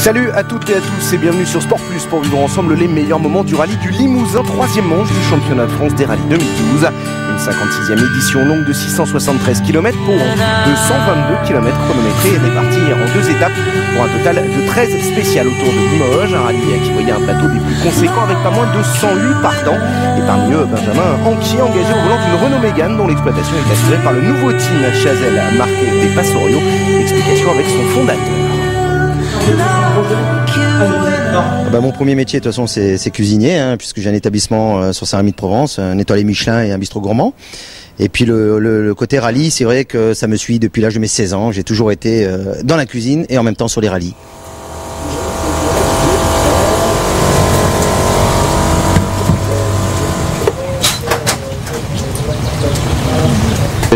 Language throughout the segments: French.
Salut à toutes et à tous et bienvenue sur Sport Plus pour vivre ensemble les meilleurs moments du rallye du Limousin, 3e manche du championnat de France des rallyes 2012. Une 56e édition longue de 673 km pour 222 km chronométrés et répartis en 2 étapes pour un total de 13 spéciales autour de Limoges. Un rallye qui voyait un plateau des plus conséquents avec pas moins de 108 partants. Et parmi eux, Benjamin Anquier engagé au volant d'une Renault Mégane dont l'exploitation est assurée par le nouveau team Chazelle marqué des Passorio. Explication avec son fondateur. Mon premier métier de toute façon c'est cuisinier puisque j'ai un établissement sur Saint-Rémy-de-Provence, un étoilé Michelin et un bistrot gourmand. Et puis le côté rallye, c'est vrai que ça me suit depuis l'âge de mes 16 ans. J'ai toujours été dans la cuisine et en même temps sur les rallyes.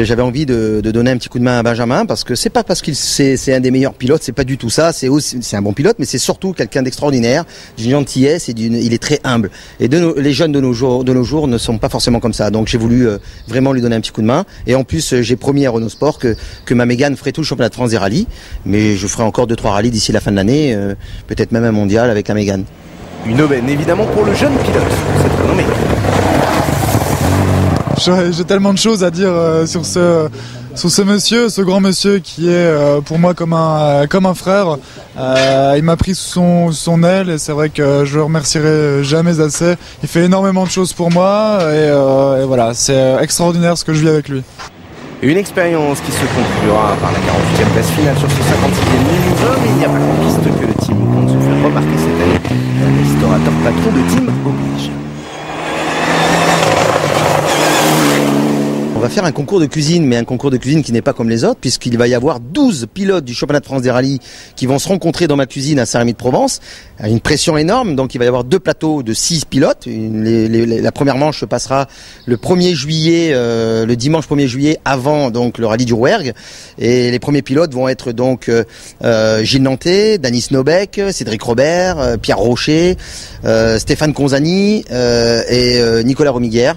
J'avais envie de donner un petit coup de main à Benjamin parce que c'est pas parce qu'il c'est un des meilleurs pilotes, c'est pas du tout ça. C'est un bon pilote, mais c'est surtout quelqu'un d'extraordinaire, d'une gentillesse et il est très humble. Et les jeunes de nos jours ne sont pas forcément comme ça. Donc j'ai voulu vraiment lui donner un petit coup de main. Et en plus j'ai promis à Renault Sport que ma Mégane ferait tout le championnat de France des rallyes, mais je ferai encore 2-3 rallyes d'ici la fin de l'année, peut-être même un mondial avec la Mégane. Une aubaine évidemment pour le jeune pilote, cette renommée. J'ai tellement de choses à dire sur ce monsieur, ce grand monsieur qui est pour moi comme un frère. Il m'a pris sous son aile et c'est vrai que je le remercierai jamais assez. Il fait énormément de choses pour moi et voilà, c'est extraordinaire ce que je vis avec lui. Une expérience qui se conclura par la 48e place finale sur ce 56e Limousin, mais il n'y a pas qu'en piste que le team compte se faire remarquer cette année. Un restaurateur patron de team oblige. On va faire un concours de cuisine, mais un concours de cuisine qui n'est pas comme les autres, puisqu'il va y avoir 12 pilotes du championnat de France des rallyes qui vont se rencontrer dans ma cuisine à Saint-Rémy-de-Provence. Une pression énorme, donc il va y avoir 2 plateaux de 6 pilotes. La première manche se passera le 1er juillet, le dimanche 1er juillet, avant donc le rallye du Rouergue. Et les premiers pilotes vont être donc Gilles Nantais, Danis Nobeck, Cédric Robert, Pierre Rocher, Stéphane Conzani et Nicolas Romiguière,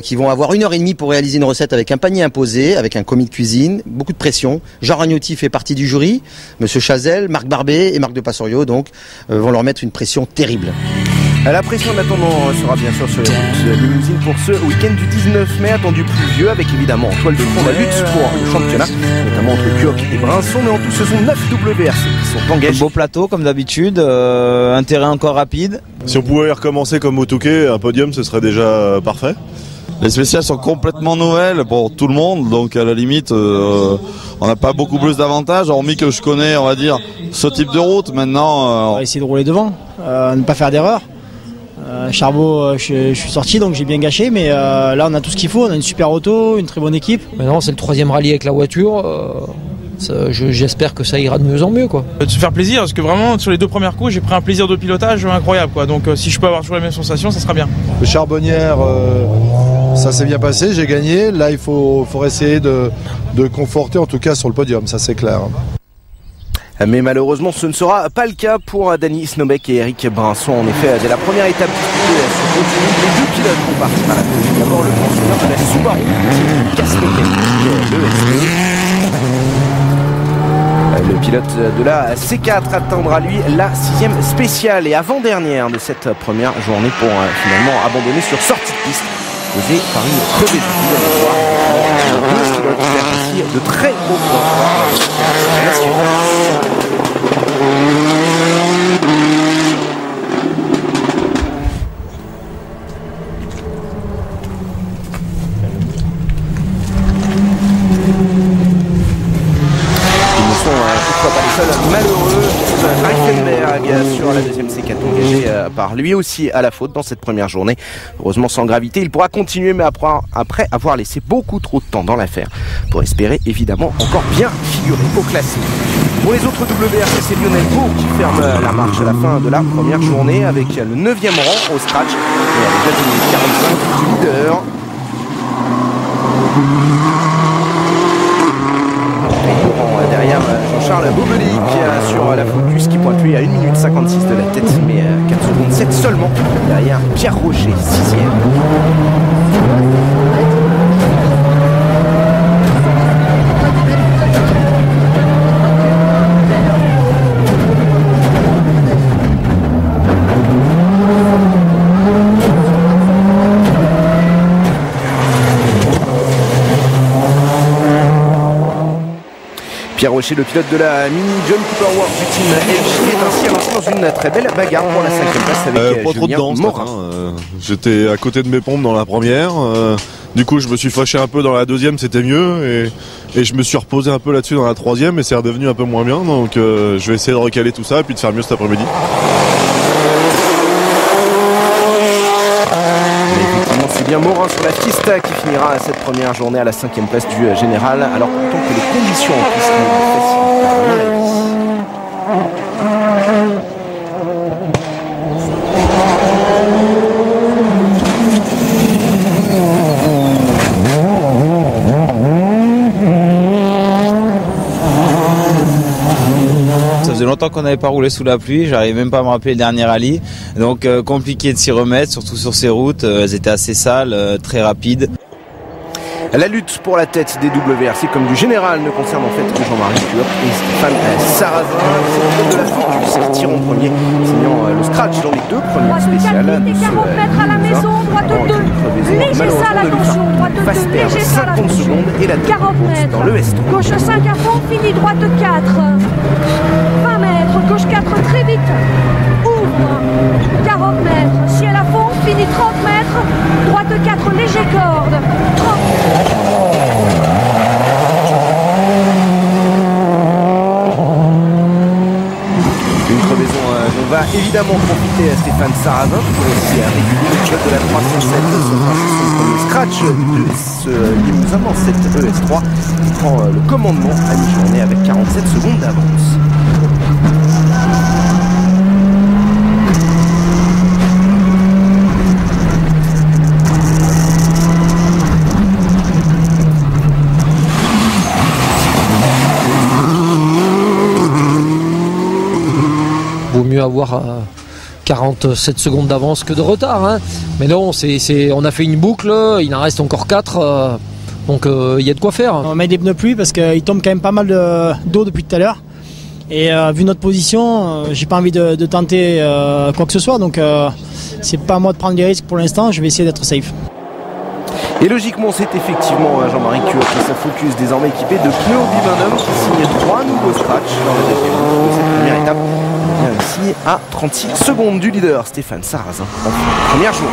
qui vont avoir 1h30 pour réaliser une recette avec un panier imposé, avec un commis de cuisine, beaucoup de pression. Jean Ragnotti fait partie du jury, Monsieur Chazelle, Marc Barbet et Marc de Passorio donc vont leur mettre une pression terrible. La pression en attendant sera bien sûr sur les routes limousines pour ce week-end du 19 mai attendu pluvieux avec évidemment en toile de fond la lutte pour le championnat, notamment entre Cuoc et Brinson, mais en tout ce sont 9 WRC qui sont engagés. Beau plateau comme d'habitude, un terrain encore rapide. Si on pouvait recommencer comme au Touquet, un podium ce serait déjà parfait. Les spéciales sont complètement nouvelles pour tout le monde, donc à la limite, on n'a pas beaucoup plus d'avantages, hormis que je connais, on va dire, ce type de route. Maintenant, on va essayer de rouler devant, ne pas faire d'erreur. Charbot, je suis sorti, donc j'ai bien gâché, mais là on a tout ce qu'il faut, on a une super auto, une très bonne équipe. Maintenant c'est le 3e rallye avec la voiture. J'espère que ça ira de mieux en mieux quoi. De se faire plaisir parce que vraiment sur les 2 premières courses j'ai pris un plaisir de pilotage incroyable quoi. Donc si je peux avoir toujours les mêmes sensations ça sera bien. Le Charbonnière ça s'est bien passé, j'ai gagné. Là il faut essayer de conforter en tout cas sur le podium, ça c'est clair. Mais malheureusement ce ne sera pas le cas pour Danis Nobeck et Eric Brinson. En effet, dès la première étape les 2 pilotes vont partir à la course. D'abord le pensionnaire de la Subaru, le pilote de la C4 attendra lui la 6e spéciale et avant-dernière de cette première journée pour finalement abandonner sur sortie de piste causée par une crevaison. Deux pilotes perdent ainsi de très gros points nationaux. Malheureux, Reichenberg sur la 2e C4 engagé par lui aussi à la faute dans cette première journée. Heureusement sans gravité, il pourra continuer mais après avoir laissé beaucoup trop de temps dans l'affaire pour espérer évidemment encore bien figurer au classement. Pour les autres WRC, c'est Lionel Beau qui ferme la marche à la fin de la première journée avec le 9e rang au scratch et avec la 45 du leader. Derrière Jean-Charles Bobelic sur la Focus qui pointe lui à 1 minute 56 de la tête, mais 4 secondes 7 seulement derrière Pierre Rocher, 6e. Pierre Rocher, le pilote de la Mini John Cooper World du team LG, est ainsi lancé dans une très belle bagarre pour la 5e place avec pas trop de Julien danse, Morin. J'étais à côté de mes pompes dans la première. Du coup, je me suis fâché un peu dans la deuxième, c'était mieux. Et je me suis reposé un peu là-dessus dans la troisième et c'est redevenu un peu moins bien. Donc je vais essayer de recaler tout ça et puis de faire mieux cet après-midi. C'est bien Morin sur la piste qui finira cette première journée à la 5e place du général, alors pourtant que les conditions en piste ne facilitent pas. Ça faisait longtemps qu'on n'avait pas roulé sous la pluie, j'arrivais même pas à me rappeler le dernier rallye, donc compliqué de s'y remettre, surtout sur ces routes, elles étaient assez sales, très rapides. La lutte pour la tête des WRC comme du général ne concerne en fait que Jean-Marie Turc et Stéphane Sarrazin. C'est de la fin du sortir en premier, signant le scratch dans les deux premières spéciales. Droite 40 mètres à la maison, droite 2, léger ça l'attention, droite 2, léger ça 50 secondes et la 40 mètres, dans le S3. gauche 5 à fond, fini droite 4, 20 mètres, gauche 4 très vite, ouvre, 40 mètres, ciel à fond, fini 30 mètres, droite 4, léger corde, 30 Une crevaison dont va évidemment profiter à Stéphane Sarrazin, toujours aussi régulier, le pilote de la 307, son premier scratch de ce Limousin dans cette ES3, qui prend le commandement à mi-journée avec 47 secondes d'avance. Vaut mieux avoir 47 secondes d'avance que de retard, hein. Mais non, on a fait une boucle, il en reste encore 4, donc il y a de quoi faire. On met des pneus pluie parce qu'il tombe quand même pas mal d'eau depuis tout à l'heure. Et vu notre position, j'ai pas envie de tenter quoi que ce soit, donc c'est pas à moi de prendre des risques pour l'instant, je vais essayer d'être safe. Et logiquement, c'est effectivement Jean-Marie Turc qui se focus désormais équipé de pneus Bibendum qui signe 3 nouveaux scratchs dans le deuxième de cette première étape. Bien ici à 36 secondes du leader Stéphane Sarrazin en première journée.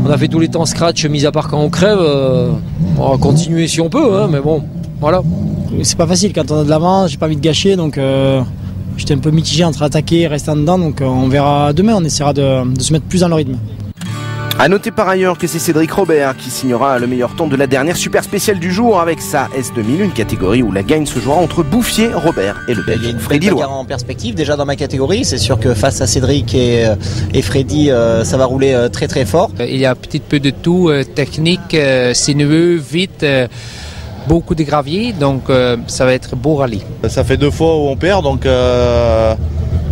On a fait tous les temps scratch, mis à part quand on crève. On va continuer si on peut, hein, mais bon, voilà. C'est pas facile quand on a de l'avance, j'ai pas envie de gâcher, donc j'étais un peu mitigé entre attaquer et rester en dedans, donc on verra demain, on essaiera de se mettre plus dans le rythme. A noter par ailleurs que c'est Cédric Robert qui signera le meilleur temps de la dernière super spéciale du jour avec sa S2000, une catégorie où la gagne se jouera entre Bouffier, Robert et le Belge Freddy Loy. En perspective déjà dans ma catégorie, c'est sûr que face à Cédric et Freddy, ça va rouler très très fort. Il y a un petit peu de tout, technique, sinueux, vite. Beaucoup de gravier, donc ça va être beau rallye. Ça fait 2 fois où on perd, donc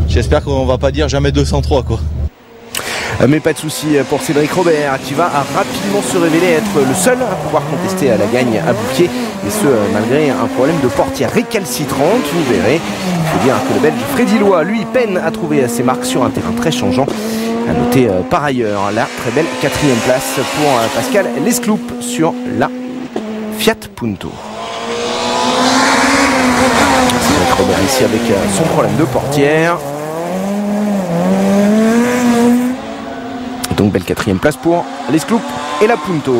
j'espère qu'on va pas dire jamais 203 quoi. Mais pas de souci pour Cédric Robert qui va rapidement se révéler être le seul à pouvoir contester à la gagne à Bouffier, et ce malgré un problème de portière récalcitrante, vous verrez. Il faut dire que le Belge Freddy Loy, lui, peine à trouver ses marques sur un terrain très changeant. À noter par ailleurs la très belle 4e place pour Pascal Lescloup sur la Fiat Punto. Cédric Robert ici avec son problème de portière. Donc belle 4e place pour Lescloup et la Punto.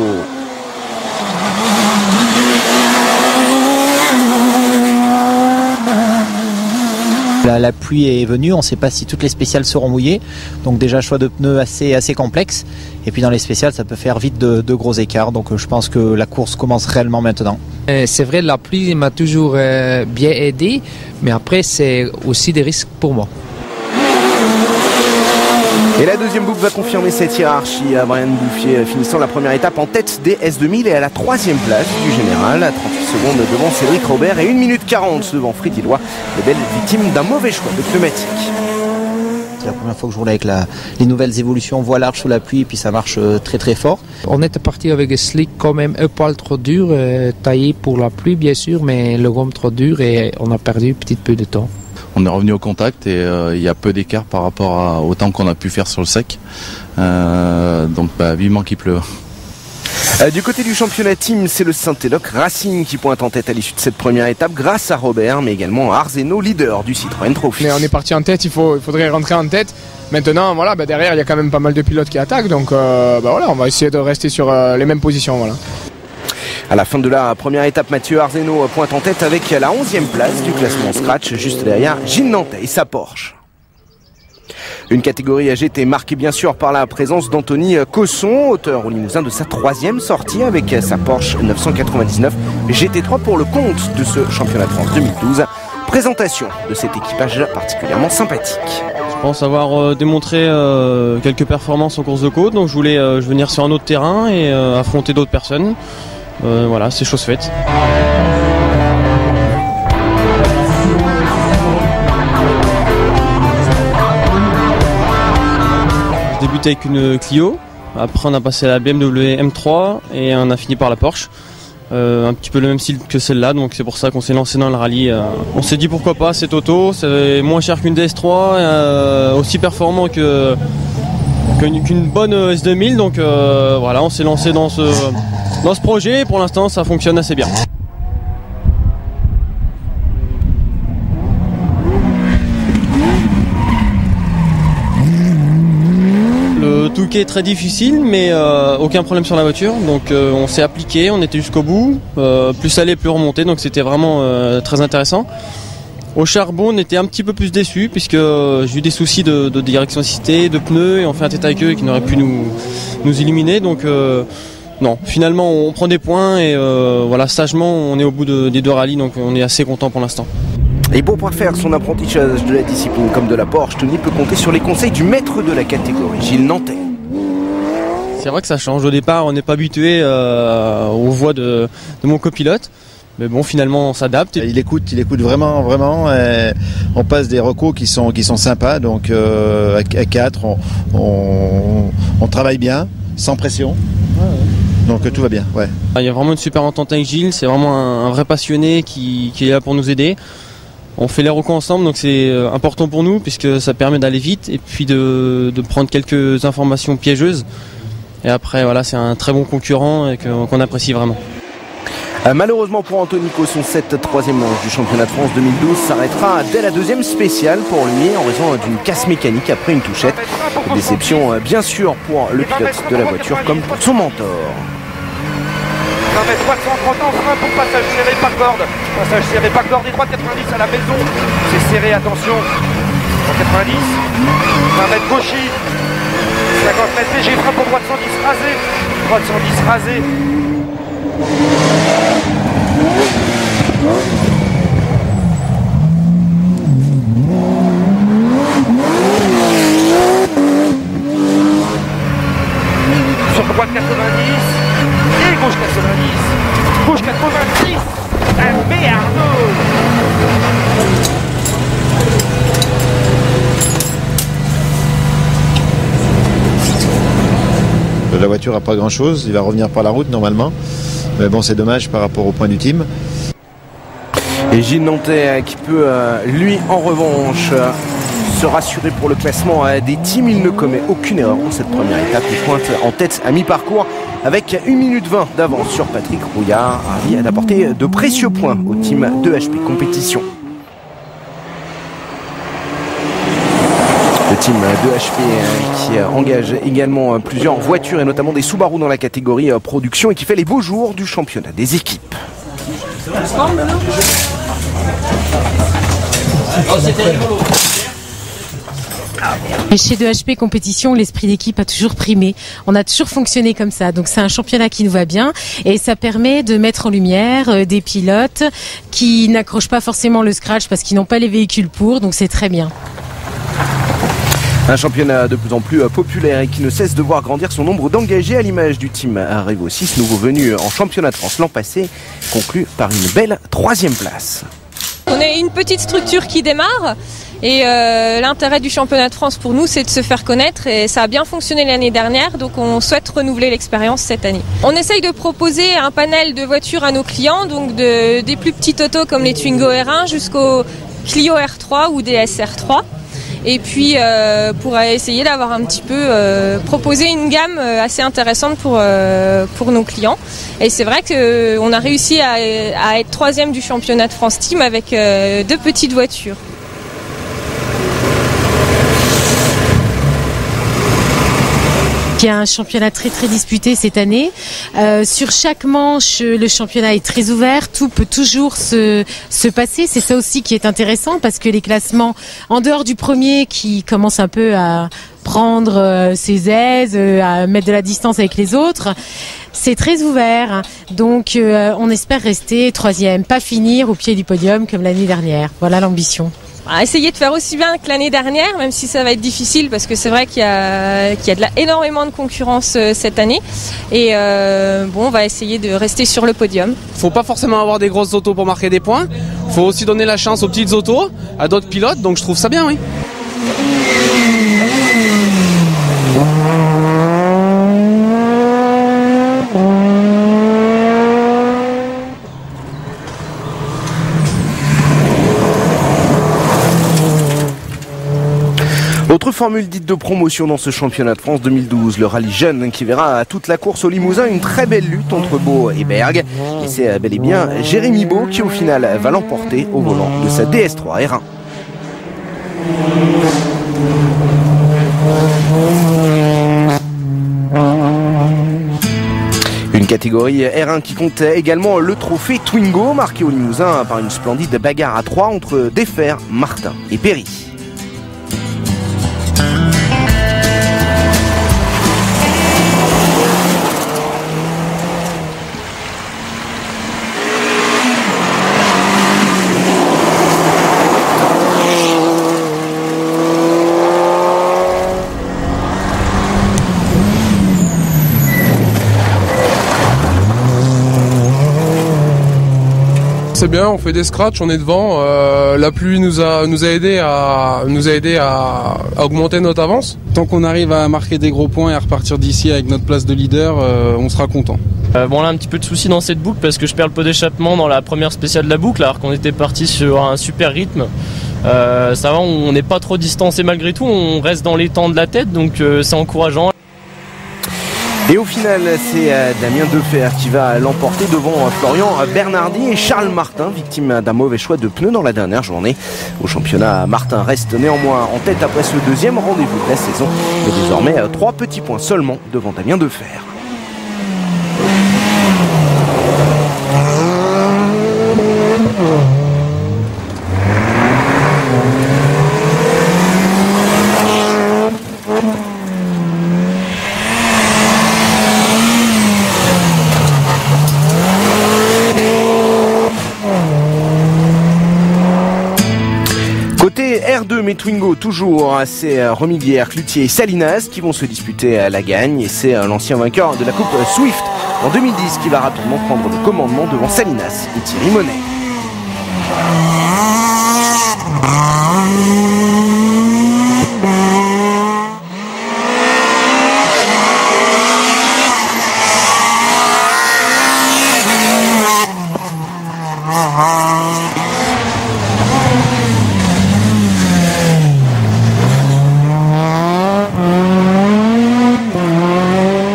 La pluie est venue, on ne sait pas si toutes les spéciales seront mouillées, donc déjà choix de pneus assez complexe, et puis dans les spéciales ça peut faire vite de gros écarts, donc je pense que la course commence réellement maintenant. C'est vrai, la pluie m'a toujours bien aidé, mais après c'est aussi des risques pour moi. Et la deuxième boucle va confirmer cette hiérarchie à Brian Bouffier, finissant la première étape en tête des S2000 et à la 3e place du général, à 38 secondes devant Cédric Robert et 1 minute 40 devant Freddy Loy, le Belge victime d'un mauvais choix de pneumatique. C'est la première fois que je roule avec les nouvelles évolutions voie large sous la pluie, et puis ça marche très très fort. On était parti avec un slick quand même un poil trop dur, taillé pour la pluie bien sûr, mais le gomme trop dur et on a perdu un petit peu de temps. On est revenu au contact et il y a peu d'écart par rapport au temps qu'on a pu faire sur le sec. Donc vivement qu'il pleuve. Du côté du championnat team, c'est le Saint-Éloque Racing qui pointe en tête à l'issue de cette première étape grâce à Robert, mais également à Arzeno, leader du Citroën Trophy. On est parti en tête, il faudrait rentrer en tête. Maintenant, voilà, derrière, il y a quand même pas mal de pilotes qui attaquent, donc voilà, on va essayer de rester sur les mêmes positions. Voilà. À la fin de la première étape, Mathieu Arzeno pointe en tête avec la 11e place du classement Scratch, juste derrière Gilles Nantais et sa Porsche. Une catégorie AGT marquée bien sûr par la présence d'Anthony Cosson, auteur au Limousin de sa 3e sortie avec sa Porsche 999 GT3 pour le compte de ce championnat de France 2012. Présentation de cet équipage particulièrement sympathique. Je pense avoir démontré quelques performances en course de côte, donc je voulais venir sur un autre terrain et affronter d'autres personnes. Voilà, c'est chose faite. J'ai débuté avec une Clio, après on a passé à la BMW M3 et on a fini par la Porsche. Un petit peu le même style que celle-là, donc c'est pour ça qu'on s'est lancé dans le rallye. On s'est dit pourquoi pas, cette auto, c'est moins cher qu'une DS3, aussi performant qu'une bonne S2000, donc voilà, on s'est lancé dans ce projet et pour l'instant ça fonctionne assez bien. Le Touquet est très difficile, mais aucun problème sur la voiture, donc on s'est appliqué, on était jusqu'au bout, plus aller plus remonter, donc c'était vraiment très intéressant. Au charbon, on était un petit peu plus déçus puisque j'ai eu des soucis de direction assistée, de pneus, et on fait un tête à queue qui n'aurait pu nous éliminer, donc non, finalement on prend des points et voilà, sagement on est au bout des 2 rallyes, donc on est assez content pour l'instant. Et pour pouvoir faire son apprentissage de la discipline comme de la Porsche, Tony peut compter sur les conseils du maître de la catégorie, Gilles Nantais. C'est vrai que ça change. Au départ, on n'est pas habitué aux voix de mon copilote. Mais bon, finalement, on s'adapte. Il écoute vraiment. On passe des recos qui sont sympas. Donc à 4, on travaille bien, sans pression. Donc tout va bien. Ouais. Il y a vraiment une super entente avec Gilles. C'est vraiment un vrai passionné qui est là pour nous aider. On fait les recos ensemble, donc c'est important pour nous puisque ça permet d'aller vite et puis de prendre quelques informations piégeuses. Et après, voilà, c'est un très bon concurrent et qu'on apprécie vraiment. Malheureusement pour Anthony Cosson, cette 3e manche du championnat de France 2012 s'arrêtera dès la 2e spéciale pour lui en raison d'une casse mécanique après une touchette. Déception bien sûr pour le pilote de la voiture comme pour son mentor. 1 m 330 en frein pour passage serré par corde. Passage serré par corde et droite 90 à la maison. C'est serré, attention. 190. 20 mètres gauchis. 50 mètres léger, frein pour droite 110 rasé. Droite 110 rasé. Sur droite 90 et gauche 90. Gauche 90. Un merde. La voiture n'a pas grand chose, il va revenir par la route normalement. Mais bon, c'est dommage par rapport au point du team. Et Gilles Nantais qui peut, lui, en revanche, se rassurer pour le classement des teams. Il ne commet aucune erreur dans cette première étape. Il pointe en tête à mi-parcours avec 1 minute 20 d'avance sur Patrick Rouillard, ravi d'apporter de précieux points au team de HP Compétition. Le team de HP qui engage également plusieurs voitures et notamment des Subaru dans la catégorie production et qui fait les beaux jours du championnat des équipes. Et chez 2HP Compétition, l'esprit d'équipe a toujours primé. On a toujours fonctionné comme ça. Donc c'est un championnat qui nous va bien et ça permet de mettre en lumière des pilotes qui n'accrochent pas forcément le scratch parce qu'ils n'ont pas les véhicules pour. Donc c'est très bien. Un championnat de plus en plus populaire et qui ne cesse de voir grandir son nombre d'engagés à l'image du team Revo 6, nouveau venu en championnat de France l'an passé, conclu par une belle 3e place. On est une petite structure qui démarre et l'intérêt du championnat de France pour nous c'est de se faire connaître et ça a bien fonctionné l'année dernière donc on souhaite renouveler l'expérience cette année. On essaye de proposer un panel de voitures à nos clients, donc des plus petites autos comme les Twingo R1 jusqu'aux Clio R3 ou DS R3. et puis pour essayer d'avoir un petit peu proposer une gamme assez intéressante pour nos clients. Et c'est vrai qu'on a réussi à être 3e du championnat de France Team avec 2 petites voitures. Il y a un championnat très très disputé cette année. Sur chaque manche, le championnat est très ouvert. Tout peut toujours se passer. C'est ça aussi qui est intéressant parce que les classements, en dehors du premier qui commence un peu à prendre ses aises, à mettre de la distance avec les autres, c'est très ouvert. Donc on espère rester 3e, pas finir au pied du podium comme l'année dernière. Voilà l'ambition. Essayer de faire aussi bien que l'année dernière, même si ça va être difficile parce que c'est vrai qu'il y a énormément de concurrence cette année. Et on va essayer de rester sur le podium. Faut pas forcément avoir des grosses autos pour marquer des points. Faut aussi donner la chance aux petites autos, à d'autres pilotes. Donc je trouve ça bien, oui. Autre formule dite de promotion dans ce championnat de France 2012, le rallye jeune qui verra toute la course au Limousin une très belle lutte entre Beau et Berg. Et c'est bel et bien Jérémy Beau qui au final va l'emporter au volant de sa DS3 R1. Une catégorie R1 qui compte également le trophée Twingo, marqué au Limousin par une splendide bagarre à 3 entre Deffer, Martin et Perry. C'est bien, on fait des scratchs, on est devant. La pluie nous a aidé à augmenter notre avance. Tant qu'on arrive à marquer des gros points et à repartir d'ici avec notre place de leader, on sera content. Bon, là un petit peu de soucis dans cette boucle parce que je perds le pot d'échappement dans la première spéciale de la boucle alors qu'on était parti sur un super rythme. Ça va, on n'est pas trop distancé malgré tout, on reste dans les temps de la tête donc c'est encourageant. Et au final, c'est Damien Deffer qui va l'emporter devant Florian Bernardi et Charles Martin, victime d'un mauvais choix de pneus dans la dernière journée. Au championnat, Martin reste néanmoins en tête après ce deuxième rendez-vous de la saison. Mais désormais, 3 petits points seulement devant Damien Deffer. Côté R2, mais Twingo toujours, c'est Romiguière, Cloutier et Salinas qui vont se disputer la gagne et c'est l'ancien vainqueur de la Coupe Swift en 2010 qui va rapidement prendre le commandement devant Salinas et Thierry Monet.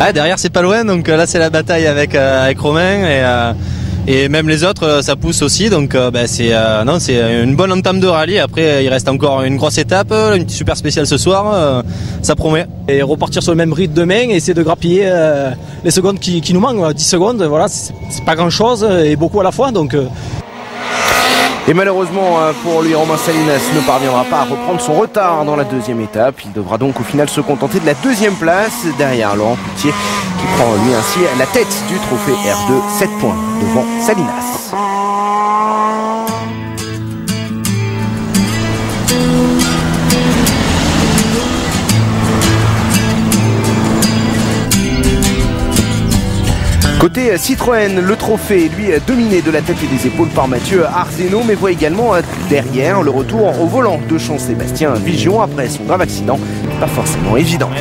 Ah, derrière c'est pas loin, donc là c'est la bataille avec Romain et même les autres ça pousse aussi, donc c'est une bonne entame de rallye. Après il reste encore une grosse étape, une super spéciale ce soir, ça promet. Et repartir sur le même rythme demain et essayer de grappiller les secondes qui nous manquent, 10 secondes, voilà, c'est pas grand chose et beaucoup à la fois donc. Et malheureusement pour lui, Romain Salinas ne parviendra pas à reprendre son retard dans la deuxième étape. Il devra donc au final se contenter de la deuxième place derrière Laurent Cloutier qui prend lui ainsi la tête du trophée R2, 7 points devant Salinas. Côté Citroën, le trophée, lui, dominé de la tête et des épaules par Mathieu Arzeno, mais voit également derrière le retour au volant de Jean-Sébastien Vigion après son grave accident. Pas forcément évident.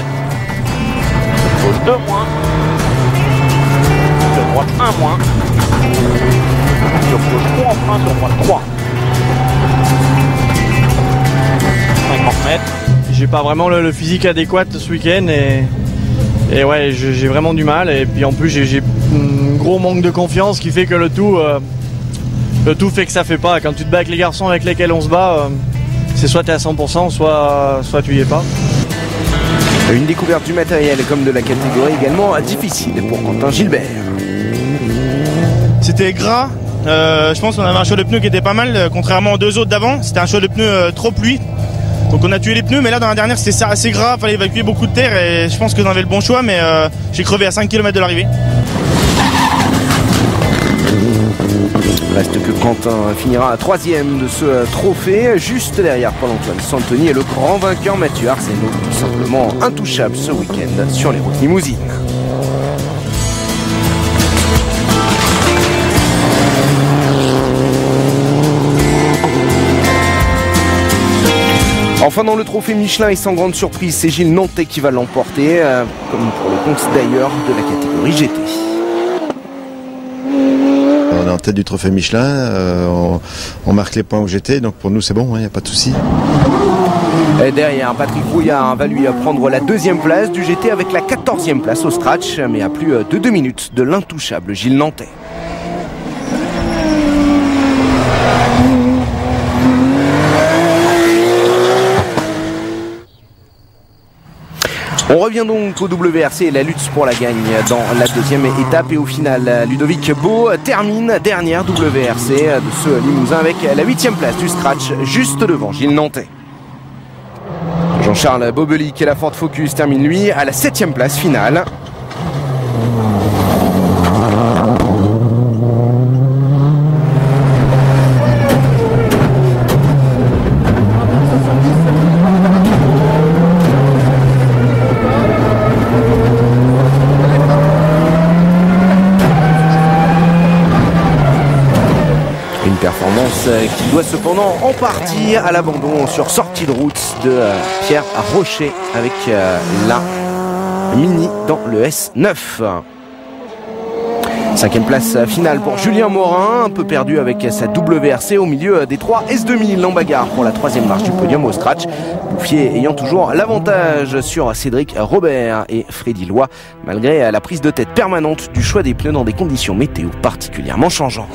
Gauche 2 moins. Sur droite 1 moins. Sur gauche 3 en frein, sur droite 3. 5 J'ai pas vraiment le physique adéquat ce week-end et ouais, j'ai vraiment du mal. Et puis en plus, j'ai un gros manque de confiance qui fait que le tout fait que ça fait pas. Quand tu te bats avec les garçons avec lesquels on se bat, c'est soit tu es à 100%, soit tu y es pas. Une découverte du matériel comme de la catégorie également difficile pour Quentin Gilbert. C'était gras. Je pense qu'on avait un choix de pneus qui était pas mal, contrairement aux deux autres d'avant. C'était un choix de pneus trop pluie. Donc on a tué les pneus, mais là dans la dernière c'était assez gras, fallait évacuer beaucoup de terre et je pense que j'en avais le bon choix, mais j'ai crevé à 5 km de l'arrivée. Reste que Quentin finira 3e de ce trophée, juste derrière Paul-Antoine Santoni et le grand vainqueur Mathieu Arsenault, tout simplement intouchable ce week-end sur les routes limousines. Enfin dans le trophée Michelin et sans grande surprise, c'est Gilles Nantais qui va l'emporter, comme pour le compte d'ailleurs de la catégorie GT. On est en tête du trophée Michelin, on marque les points au GT, donc pour nous c'est bon, il n'y a pas de souci. Et derrière, Patrick Rouillard va lui prendre la 2e place du GT avec la 14e place au scratch, mais à plus de 2 minutes de l'intouchable Gilles Nantais. On revient donc au WRC et la lutte pour la gagne dans la 2e étape et au final Ludovic Beau termine dernière WRC de ce Limousin avec la 8e place du scratch juste devant Gilles Nantais. Jean-Charles Bobelic et la Ford Focus termine lui à la 7e place finale. Performance qui doit cependant en partie à l'abandon sur sortie de route de Pierre Rocher avec la Mini dans le S9. 5e place finale pour Julien Morin, un peu perdu avec sa WRC au milieu des 3 S2000 en bagarre pour la 3e marche du podium au scratch. Bouffier ayant toujours l'avantage sur Cédric Robert et Freddy Loy, malgré la prise de tête permanente du choix des pneus dans des conditions météo particulièrement changeantes.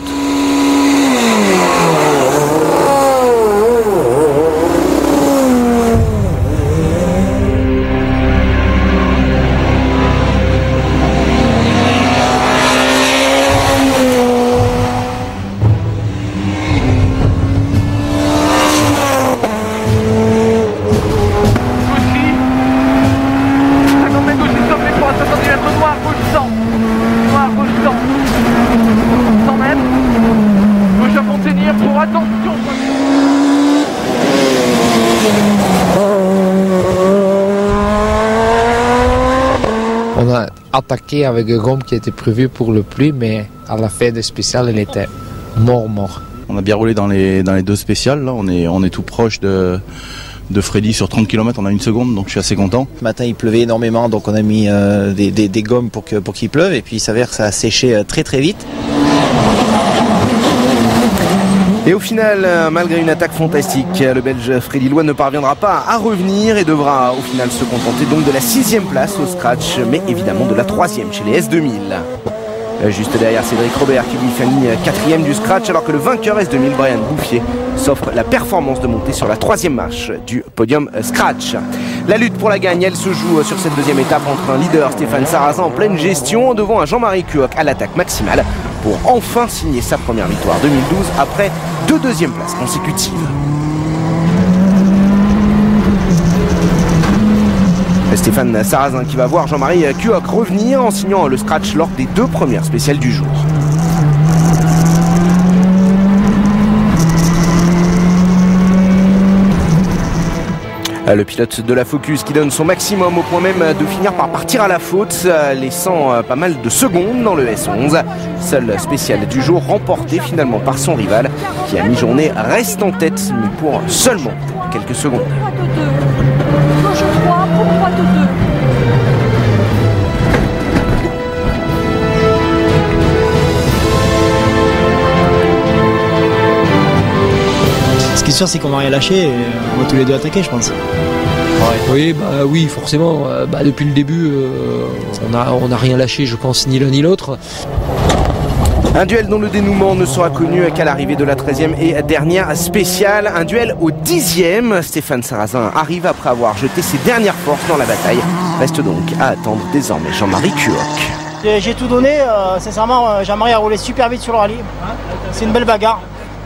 On a attaqué avec une gomme qui était prévue pour le pluie, mais à la fin des spéciales, elle était mort. On a bien roulé dans les 2 spéciales, là. On est tout proche de Freddy sur 30 km, on a 1 seconde, donc je suis assez content. Ce matin il pleuvait énormément, donc on a mis des gommes pour qu'il pleuve, et puis il s'avère que ça a séché très très vite. Et au final, malgré une attaque fantastique, le Belge Freddy Loy ne parviendra pas à revenir et devra au final se contenter donc de la 6e place au scratch, mais évidemment de la 3e chez les S2000. Juste derrière Cédric Robert qui lui finit 4e du scratch, alors que le vainqueur S2000, Brian Bouffier, s'offre la performance de monter sur la 3e marche du podium scratch. La lutte pour la gagne, elle se joue sur cette 2e étape entre un leader Stéphane Sarrazin en pleine gestion devant un Jean-Marie Cuoc à l'attaque maximale pour enfin signer sa première victoire 2012 après 2 2e places consécutives. Stéphane Sarrazin qui va voir Jean-Marie Cuoc revenir en signant le scratch lors des 2 premières spéciales du jour. Le pilote de la Focus qui donne son maximum au point même de finir par partir à la faute, laissant pas mal de secondes dans le S11. Seul spécial du jour remporté finalement par son rival qui à mi-journée reste en tête mais pour seulement quelques secondes. Gauche 3 pour droite 2. qui est sûr, c'est qu'on va rien lâcher et on va tous les deux attaquer, je pense. Oui, forcément. Depuis le début, on n'a rien lâché, je pense, ni l'un ni l'autre. Un duel dont le dénouement ne sera connu qu'à l'arrivée de la 13e et dernière spéciale. Un duel au 10e. Stéphane Sarrazin arrive après avoir jeté ses dernières forces dans la bataille. Reste donc à attendre désormais Jean-Marie Cuoc. J'ai tout donné. Sincèrement, Jean-Marie a roulé super vite sur le rallye. C'est une belle bagarre.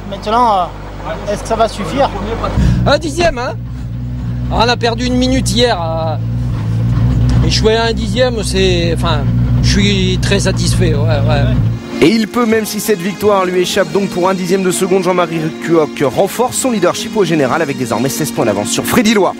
Maintenant, est-ce que ça va suffire? Un 10e, hein? On a perdu 1 minute hier. Et je suis à un 10e, je suis très satisfait. Ouais. Et il peut, même si cette victoire lui échappe donc pour 1/10 de seconde, Jean-Marie Cuoc renforce son leadership au général avec désormais 16 points d'avance sur Freddy Loy.